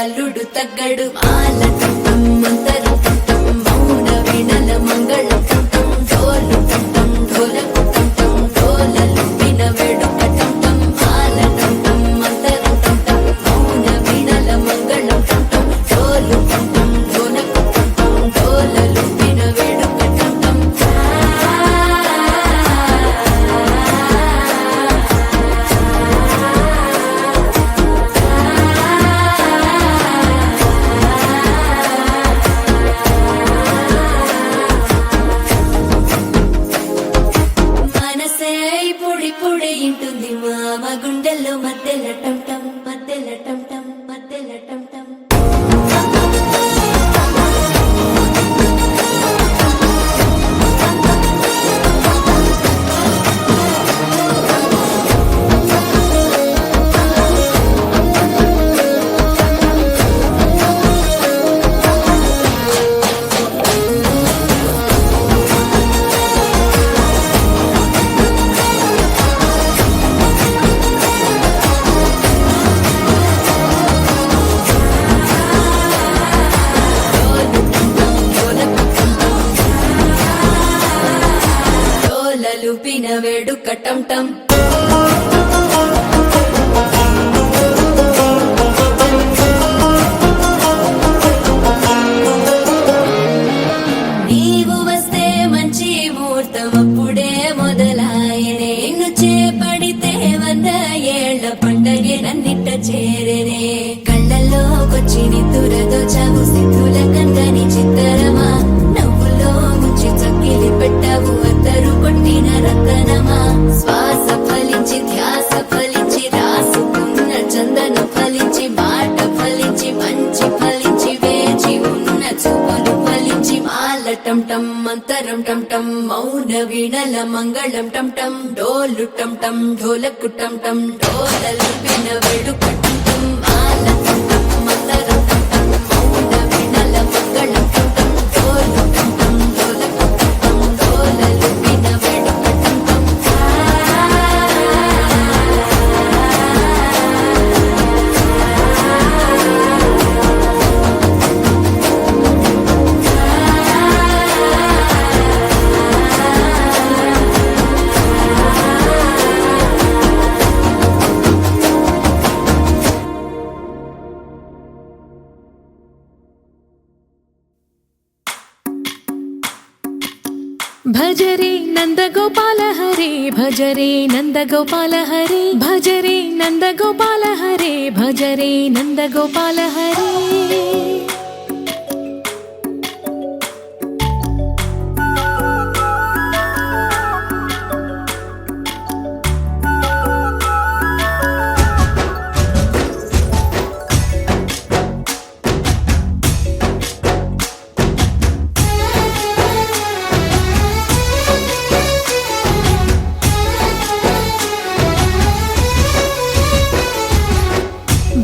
అల్లుడు తగ్గడు మాల టం మంతరు టం మౌన వీణల మంగళం టం డోలు టం ఢోలకు టం డోలలు విన వేడుక టం మాల టం మంతరు టం మౌన వీణల మంగళం టం డోలు టం ఢోలకు టం డోలలు విన వేడుక టం పొడి ఇంటుంది మామ గుండెల్లో మధ్యల టం టం మధ్యల టం టం మధ్యల టం టం లూపిన వేడుక టం టం నీవు వస్తే మంచి ముహూర్తం అప్పుడే మొదలాయనే నిన్ను చేపడితే 100 ఏళ్ల పండగే నన్నిట్ట చేరనే కళ్ళల్లోకొచ్చి నిద్దురదో చావు సిద్ధుల కందని చిత్తరమా నవ్వులో ముంచి చక్కిలి పెట్టావు అద్దరు కొట్టిన రతనమా శ్వాస ఫలించి ధ్యాస ఫలించి రాసుకున్న చందన ఫలించి మాట ఫలించి మంచి ఫలించి వేచి ఉన్న చూపులు ఫలించి మాల టం టం మంతరం టం టం మౌన వీణల మంగళం టం టం డోలు టం టం ఢోలకు టం టం డోలలు విన వేడుక టం టం మాల టం టం మంతరం టం టం మౌన వీణల మంగళం టం టం డోలు టం టం ఢోలకు టం టం డోలలు విన వేడుక టం టం భజరే నందగోపాల హరే భజరే నందగోపాల హరే భజరే నందగోపాల హరే భజరే నందగోపాల హరే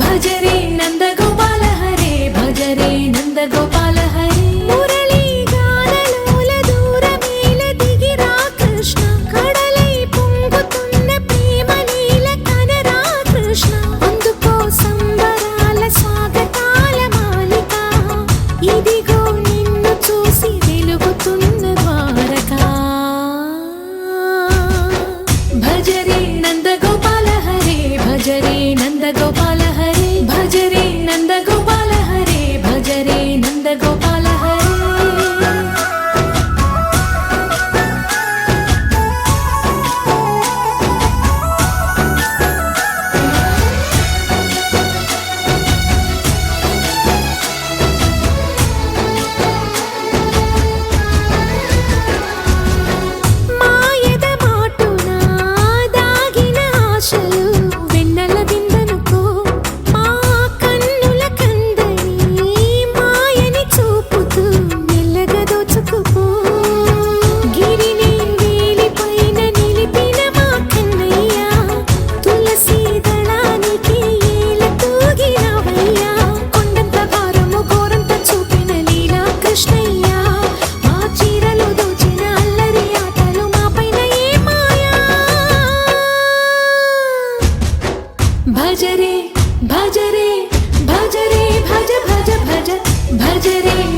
భజరే నందగోపాల హరే భజరే నందగోపాల హరే మురళీ గానలోల దూరమేల దిగిరా కృష్ణ కడలై పొంగుతున్న ప్రేమ నీల కనరా కృష్ణ అందుకో సంబరాల స్వాగతాల మాలిక ఇదిగో నిన్ను చూసి వెలుగుతున్న ద్వారకా భజరే నందగోపాల హరే భజరే నందగోపాల హరే భజరే నందగోపాల హరే భజరే నందగోపాల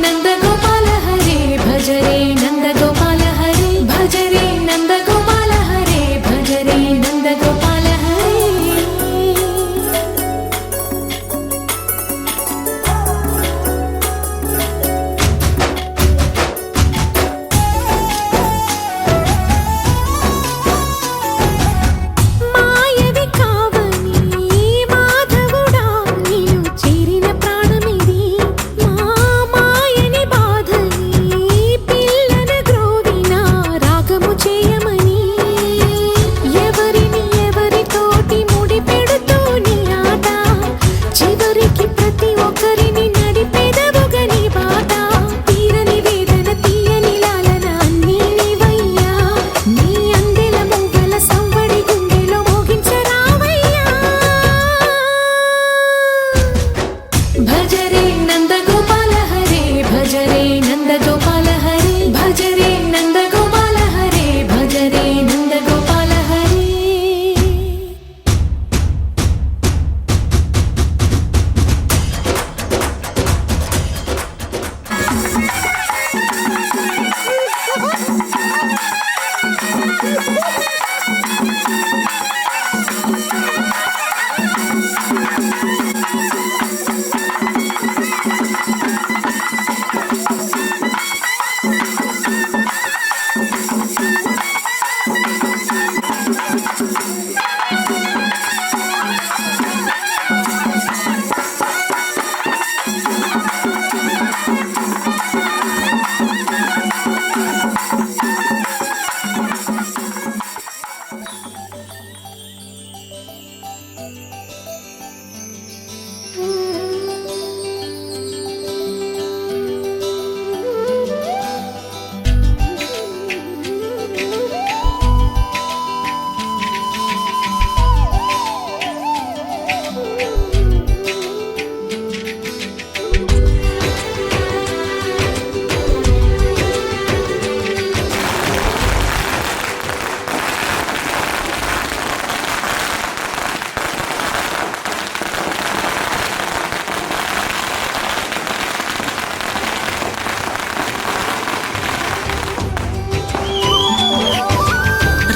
నందగోపాల హరే భజ రే నందగోపాల హరే భజ రే నందగోపాల హరే భజ రే నందగోపాల హరే మాయవి కావని మాధవుడా నీవు చేరిన ప్రాణమిది మా మాయని బాధని పిల్లన గ్రోవిన రాగము చేయమని ఎవరిని ఎవరితోటి ముడి పెడుతూ నీ ఆట చివరికి ప్రతి ఒక్కరిని నడిపెదవుగా నీ బాట తీరని వేదన తీయని లాలన అన్నీ నీవయ్యా నీ అందెల మూగల సంవడి గుండెలో మోగించరావయ్యా భజ రే నందగోపాల హరే భజ రే నందగోపాల హరే భజ రే నందగోపాల హరే భజ రే నందగోపాల హరే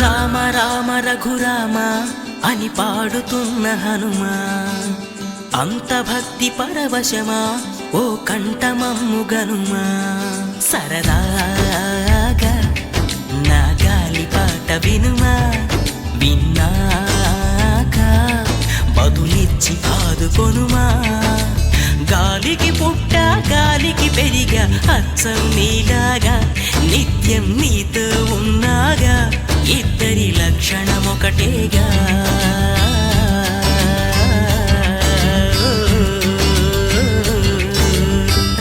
రామ రామ రఘురామ అని పాడుతున్న హనుమా అంత భక్తి పరవశమా ఓ కంఠమమ్ము గనుమా సరదాగా నా గాలి పాట వినుమా విన్నాక బదులిచ్చి ఆదుకొనుమా గాలికి పుట్ట గాలికి పెరిగా అచ్చం నీలాగా నిత్యం నీతో ఉన్నాగా ఇద్దరి లక్షణం ఒకటేగా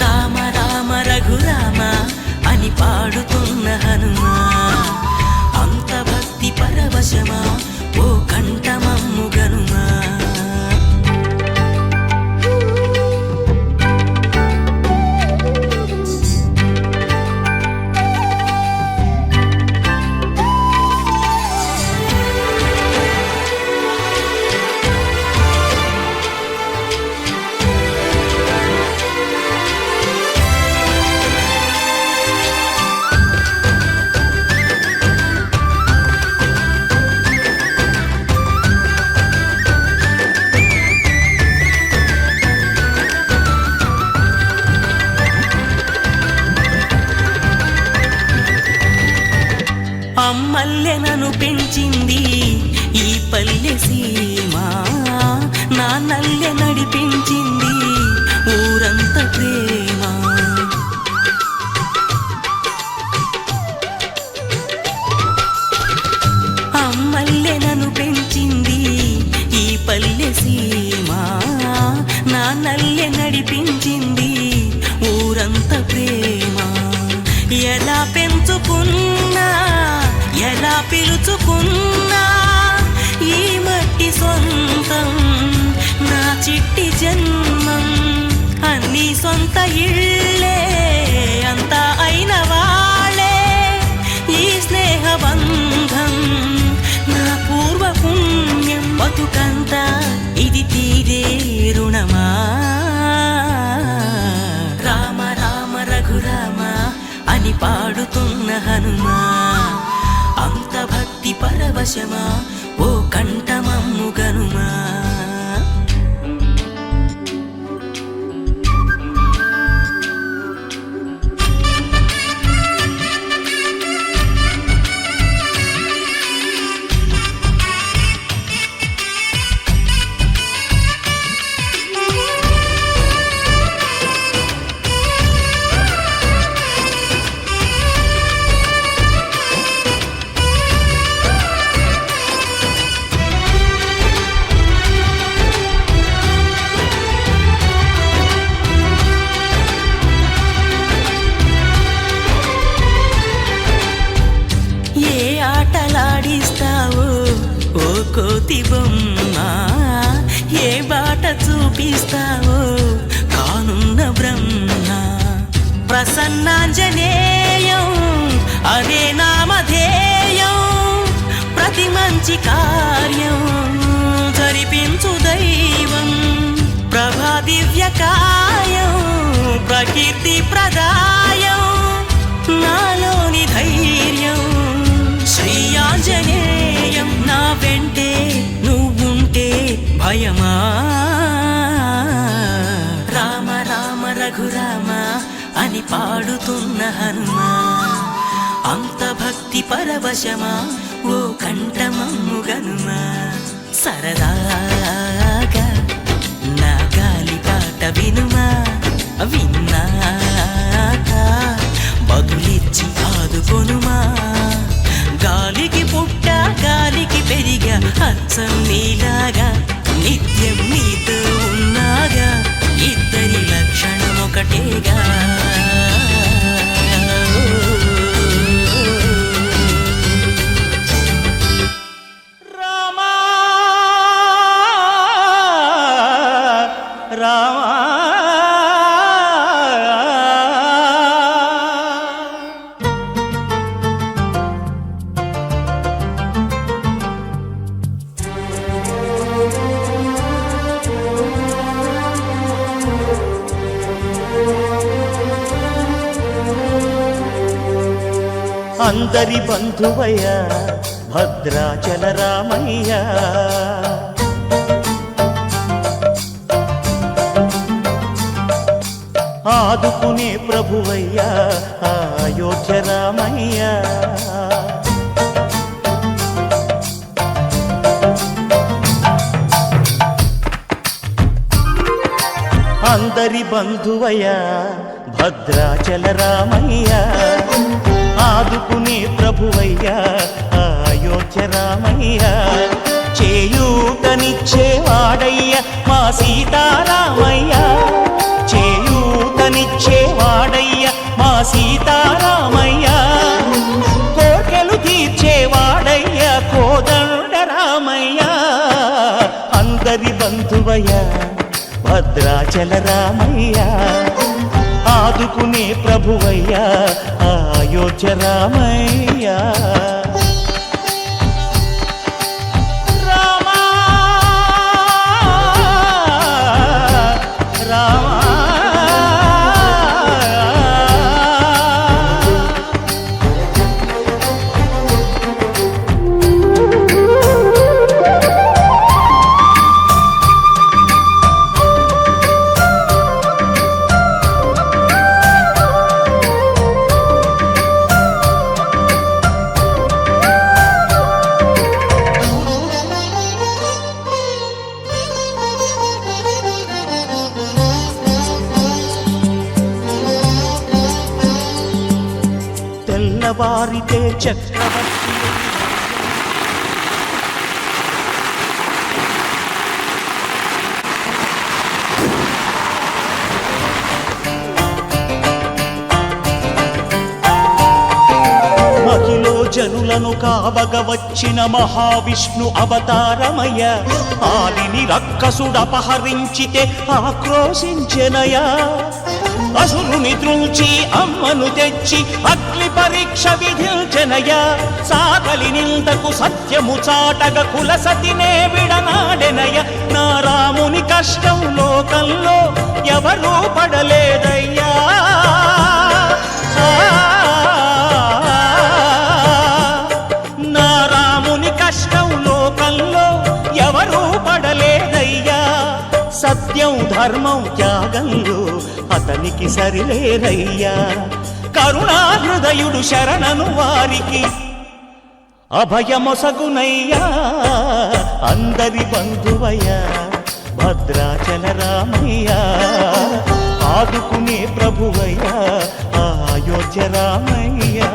రామ రామ రఘురామ అని పాడుతున్న హనుమా అంత భక్తి పరవశమా ఓ కంఠమమ్ము గనుమా అమ్మల్లె నన్ను పెంచింది ఈ పల్లె సీమ నాన్నల్లె నడిపించింది ఊరంత ప్రేమ అమ్మల్లె నన్ను పెంచింది ఈ పల్లె సీమ నాన్నల్లె నడిపించింది ఊరంత ప్రేమ ఎలా పెంచుకున్నా ఎలా పిలుచుకున్నా ఈ మట్టి సొంతం నా చిట్టి జన్మం అన్ని సొంత ఇళ్ళే అంతా అయిన వాళ్ళే ఈ స్నేహ బంధం నా పూర్వ పుణ్యం బతుకంతా ఇది తీరే రుణమా రామ రామ అని పాడుతున్న హనుమా అంత భక్తి పరవశమా ఓ కంఠమమ్ము గనుమా ఓ కోతి బొమ్మ ఏ బాట చూపిస్తావో కానున్న బ్రహ్మ ప్రసన్నాంజనేయం అదే నామధేయం ప్రతి మంచి కార్యం జరిపించు దైవం ప్రభా దివ్యకాయం ప్రకీర్తి ప్రదాయం నాలోని ధైర్యం శ్రీ ఆంజనేయం నా వెంటే నువ్వుంటే భయమా రామ రామ రఘురామ అని పాడుతున్న హనుమా అంత భక్తి పరవశమా ఓ కంఠమమ్ము గనుమా సరదాగా నా గాలి పాట వినుమా విన్నాక బదులిచ్చి ఆదుకొనుమా గాలికి పుట్ట గాలికి పెరిగా అచ్చం నీలాగా నిత్యం నీతో ఉన్నాగా ఇద్దరి లక్షణం ఒకటేగా రామా రామా అందరి బంధువయ్య భద్రాచల రామయ్య ఆదుకునే ప్రభువయ్య అయోధ్య రామయ్య అందరి బంధువయ్య భద్రాచల రామయ్య ఆదుకునే ప్రభువయ్యా అయోధ్య రామయ్య చేయూతనిచ్చేవాడయ్య మా సీతారామయ్య చేయూతనిచ్చేవాడయ్య మా సీతారామయ్య కోర్కెలు తీర్చేవాడయ్య కోదండ రామయ్య అందరి బంధువయ్య భద్రాచల రామయ్య ఆదుకునే ప్రభువయ్యా అయోధ్య రామయ్య రామా రామా తెల్లవారితే చక్రవర్తి మహిలో జనులను కావగ వచ్చిన మహావిష్ణు అవతారమయ్య ఆలిని రక్కసుడపహరించితే ఆక్రోశించెనయా అసురుని ద్రుంచి అమ్మను తెచ్చి అగ్ని పరీక్ష విధించెనయా సాకలి నిందకు సత్యము చాటగ కుల సతినే విడనాడెనయ నా రాముని కష్టం లోకంలో ఎవరూ పడలేదయ్యా ధర్మం త్యాగంలో అతనికి సరిలేరయ్యా. కరుణా హృదయుడు శరణను వారికి అభయమొసగునయ్యా. అందరి బంధువయ్యా భద్రాచల రామయ్యా, ఆదుకునే ప్రభువయ్యా అయోధ్య రామయ్యా.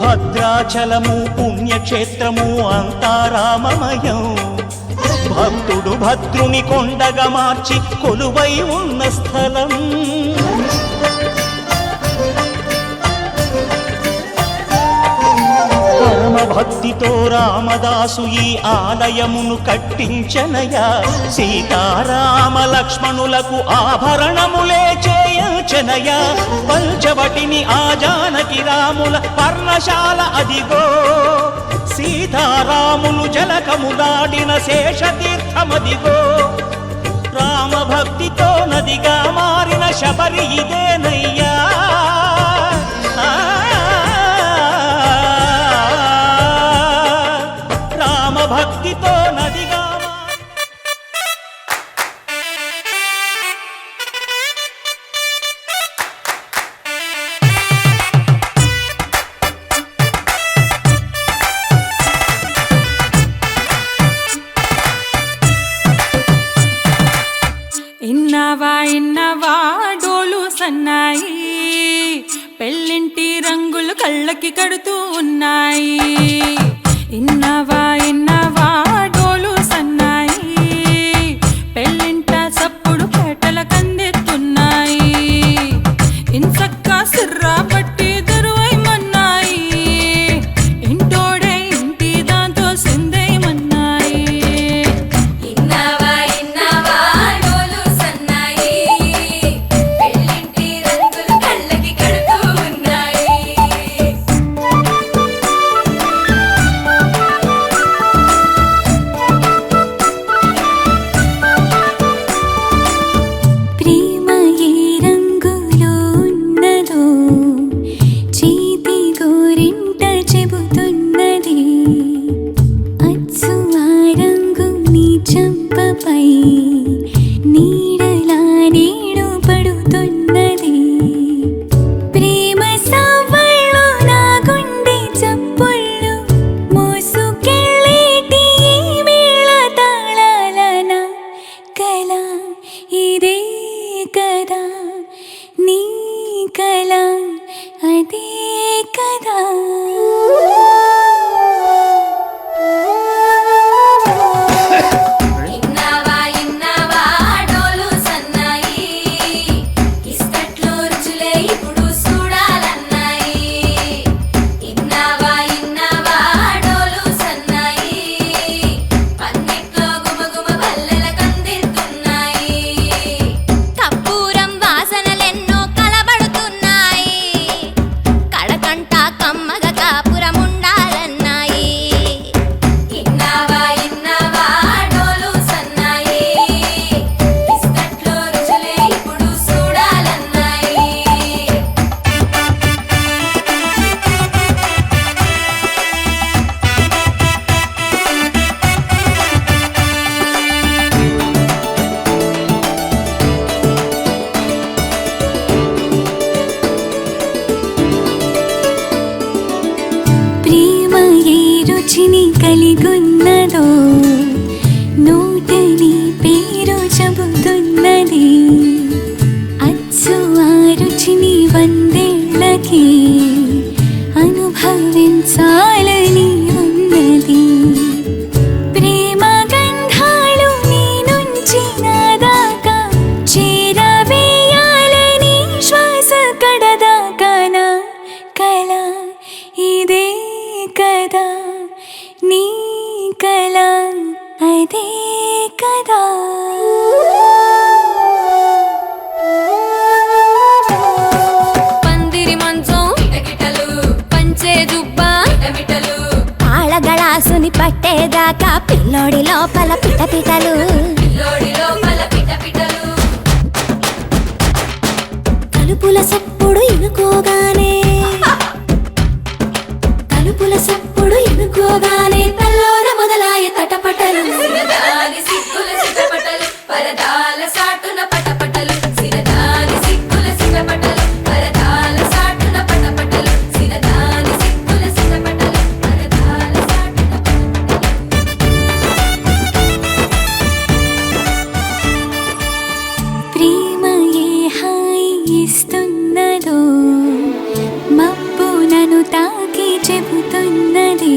భద్రాచలము పుణ్యక్షేత్రము అంతా రామమయం. భక్తుడు భద్రుని కొండగా మార్చి కొలువై ఉన్న స్థలం. పరమ భక్తితో రామదాసు ఈ ఆలయమును కట్టించనయా. సీతారామ లక్ష్మణులకు ఆభరణములే చేయించనయా. పంచవటిని ఆ జానకి రాముల పర్ణశాల అదిగో. సీతారాములు జలకములాడిన శేషతీర్థమదిగో. రామభక్తితో నదిగా మారిన శబరి ఇదేనయ్యా. భక్తితో నదిగా ఇన్నవా డోలు సన్నాయి, పెళ్ళింటి రంగులు కళ్ళకి కడుతూ ఉన్నాయి. ఇన్నవా డోలు సన్నాయి, పెళ్ళింట సప్పుడు పేటల కందెత్తున్నాయి. ఇన్సక్క సిర్రా పట్టి దరువైమన్నాయి, ఇంటోడే ఇంటి దాంతో సిందేయమన్నాయి. ఇన్నవా డోలు సన్నాయి, పెళ్ళింటి రంగులు కళ్ళకి కడుతూ ఉన్నాయి. కలిగున్నదో నోటని పేరు చెబుతున్నది. అచ్చు ఆ రుచిని వందేళ్ళకి అనుభవించాలని ఉన్నది. ప్రేమ గంధాలు నీ నుంచి నా దాకా చేరవేయాలని శ్వాస కడదాకా నా కళ ఇదే కదా, నీ కళ అదే కదా. పట్టేదాకా పిల్లోడి లోపల పిటపిటలు తలుపుల సప్పుడు ఇనుకోగానే తల్లోన మొదలాయ తటపటలు పరదాల సాటున పటపటలు సిరదాని సిక్కుల సిటపటలు పరదాల సాటున పటపటలు సిరదాని సిక్కుల సిటపటలు పరదాల సాటున ప్రేమ ఏ హాయి ఇస్తున్నదో మబ్బు నన్ను తాకి చెబుతున్నది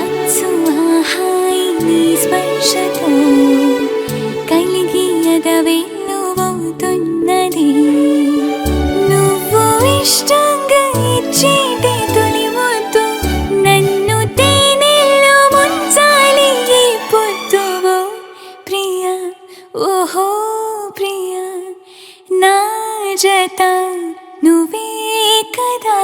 అచ్చు ఆ హాయి నీ స్పర్శతో కలిగి ఎదవెల్లువవుతున్నది నువ్వు ఇష్టంగా ఇచ్చేటి తొలి ముద్దు నన్ను తేనెల్లో ముంచాలి ఈ పొద్దువో ప్రియా ఓహో ప్రియా నా జత నువ్వే కదా